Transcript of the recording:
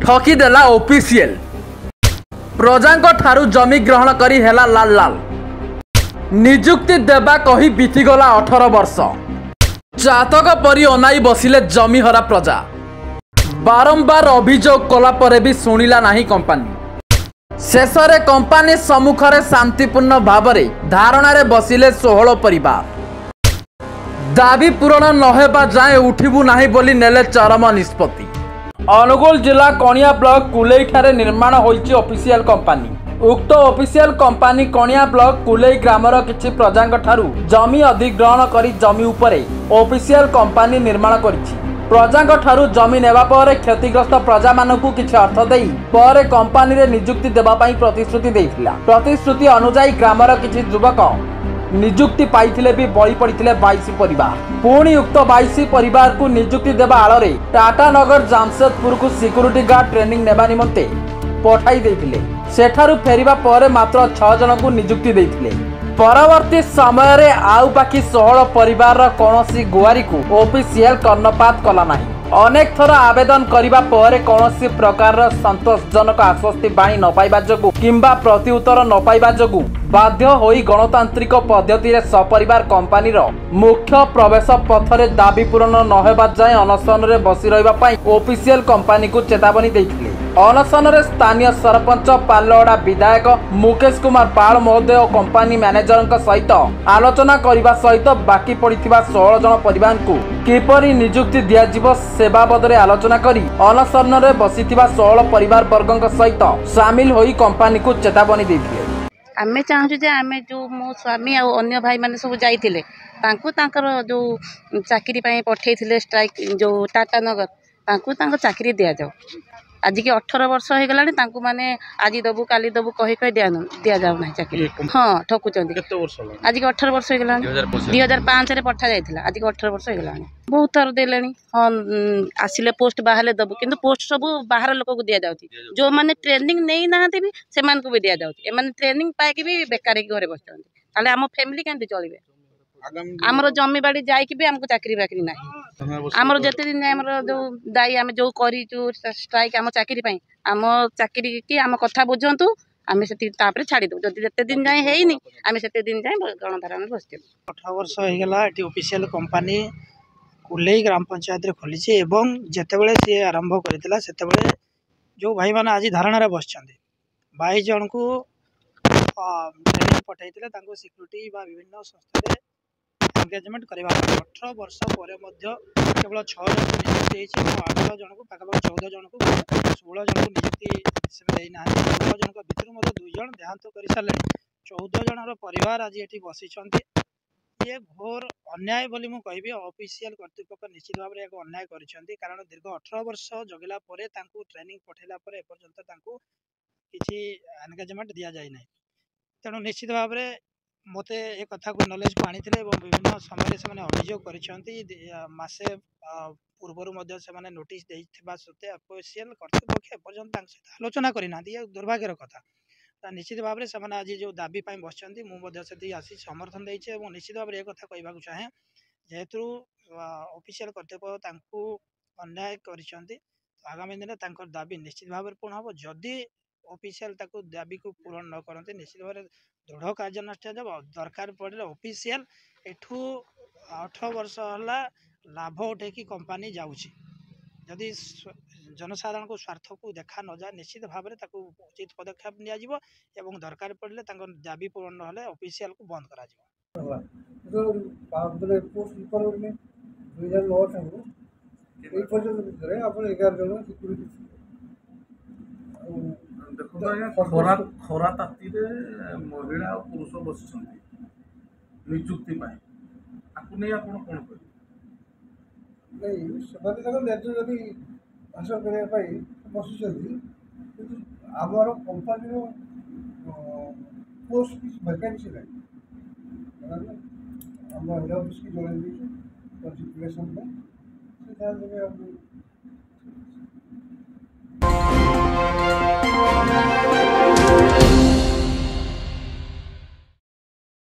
ठकीदेला official प्रजांको ठारू जमी ग्रहण करी हेला लाल लाल निजुक्ति देबा कही बीतीगला 18 वर्ष चातक परी अनाई बसिले जमीहरा प्रजा बारंबार अभियोग कला परे भी शुणिला नाही कंपानी शेषरे कंपानी सम्मुखरे शांतिपूर्ण भावरे धारणारे बसिले 16 परिवार दाबी पूरण नहेबा जाए उठिबु नाही बोली नेले चरम निष्पत्ति। अनुगुल जिला कणिया ब्लॉक कुलेई ठारे निर्माण होईची ऑफिशियल कंपानी उक्त ऑफिशियल कंपानी कणिया ब्लॉक कुलेई ग्रामर किछि प्रजांक ठारू जमी अधिग्रहण करी जमी उपरे ऑफिशियल कंपानी निर्माण करिछि। प्रजांक ठारू जमी नेबा परे क्षतिग्रस्त प्रजा मानकु किछि अर्थ देई परे कंपानी रे नियुक्ति देबा पई प्रतिश्रुति देइथिला। प्रतिश्रुति अनुसार ग्रामर किछि युवक नियुक्ति पाइथिले भी बळी पड़िथिले 22 परिवार। पुणी उक्त 22 परिवार को नियुक्ति देबा आଳରେ टाटा नगर जामशेदपुर को सिक्यूरिटी गार्ड ट्रेनिंग नेबा निमंते पठाई देइथिले। सेठारु फेरिबा परे मात्र 6 जन को नियुक्ति देइथिले। परवर्ती समय रे आउ बाकी 16 परिवार कोनोसी गुवारी को ऑफिशियल कर्णपात कला नाही। अनेक थर आवेदन करिबा परे कोनोसी प्रकार संतोषजनक आश्वस्ति बाणी न पाइबा जोगु किंबा प्रत्युत्तर न पाइबा जोगु बाध्य होई गणतांत्रिक पद्धति रे सपरिवार कंपानी रो मुख्य प्रवेश पथरे दाबी पूरण न हेबा जाय अनशन रे बसी रहिबा पई ऑफिशियल कंपानी को चेतावनी देइथिले। अनशन रे स्थानीय सरपंच पालड़ा विधायक मुकेश कुमार पाल महोदय और कंपानी मैनेजर सहित आलोचना करने सहित बाकी पड़िथिबा 16 जन परिवार को किपरि नियुक्ति दियाजिबो से बाबद आलोचना करी अनशन रे बसिथिबा 16 परिवार वर्गक सहित सामिल होई कंपानी को चेतावनी देइथिले। आमे चाहूँ जे आमे जो मो स्वामी आ अन्य भाई माने सब जाइथिले तांको तांकर जो चाकरी पई पठेइथिले स्ट्राइक जो टाटा नगर तांको तांको चाकरी दिया जाओ। आज की 18 वर्ष हो गलानी तांको माने आज दबु काली दबु कहि कहि दिया जाऊ ना चाकरी। हां ठकुचंदी केते वर्ष आज की 18 वर्ष हो गलानी 2005 रे पठा जाइथिला आज की 18 वर्ष हो गलानी बहुत थर देलेनी। हां आसिले पोस्ट बाहले दबु किंतु पोस्ट सब बाहर लोक को दिया जाउती जो माने ट्रेनिंग नै नाहते भी सेमान को भी दिया जाउती। ए माने ट्रेनिंग पाए के भी बेकार के घरे बसचंदी ताले हम फैमिली केंति चलिबे। आमर जमी बाड़ी जाइक भी हमको चाकरी बाकरी ना आमर जते दिन आमर जो दाई आम जो करी जो स्ट्राइक आम चाकरी पई आम चाकरी की आम कथा बुझंतु आम से छाड़ी दो जदि जते दिन जाए हेनी आम से दिन जाए गणधारण बसते। 18 वर्ष हो गला एटी ऑफिशियल कंपानी कुलेई ग्राम पंचायत रे खोली एवं जेतेबेले सी आरंभ करथिला सेतेबेले जो भाई माने आज धारणा रे बसचंदी 22 जन को ट्रेनिंग पठाइथिले तांको सिक्यूरिटी बा विभिन्न संस्था रे एंगेजमेंट करबा 18 वर्ष पर केवल 6 जन को नियुक्ति 18 जन को पाखा 14 जन को 16 जन को नियुक्ति देना 16 जन को भितर 2 जन देहांत कर सारे 14 जन परिवार आज ये बसी ये घोर अन्याय बोली मु कहबी। ऑफिशियल कर्तृपक्ष निश्चित भाव में एक अन्याय करिसेंती कारण दीर्घ 18 वर्ष जगिला परे तांको ट्रेनिंग पठेला परे एपर्यंत तांको किछि एंगेजमेंट दिया जाय नै। तेणु निश्चित भाव में मते एक कथा को नॉलेज को आनी विभिन्न समय से अभियोग करसे पूर्वर से नोटिस सत्ते ऑफिशियल कर्तृपक्ष एपर्यंत आलोचना करना ये दुर्भाग्यर कथा। निश्चित भाव में आज जो दाबी बस मुझे आसी समर्थन देचे निश्चित भाव में एक कथा कहना चाहे जेहेतु ऑफिशियल कर्तृपक्ष अन्याय कर आगामी दिन दाबी निश्चित भाव में पूर्ण हम जदि ऑफिशियल दाबी को पूरण न करते निश्चित भाव में दृढ़ कार्यानुष्ठान जब दरकार पड़े ऑफिशियल एठू 18 वर्ष है लाभ उठे कंपानी जाऊँगी जदि जनसाधारण को स्वार्थ को देखा न जाए निश्चित भाव में उचित पदक्षेप नि दरकार पड़े दाबी पूरण ना ऑफिशियल को बंद करा खरा ताती महिला और पुरुष बस निजुक्ति नहीं आप कौन कह हासिल करने बस आमर कंपानी पोस्ट किसी वैकेंसी ना हेड ऑफिस की जन सर्कुलेशन में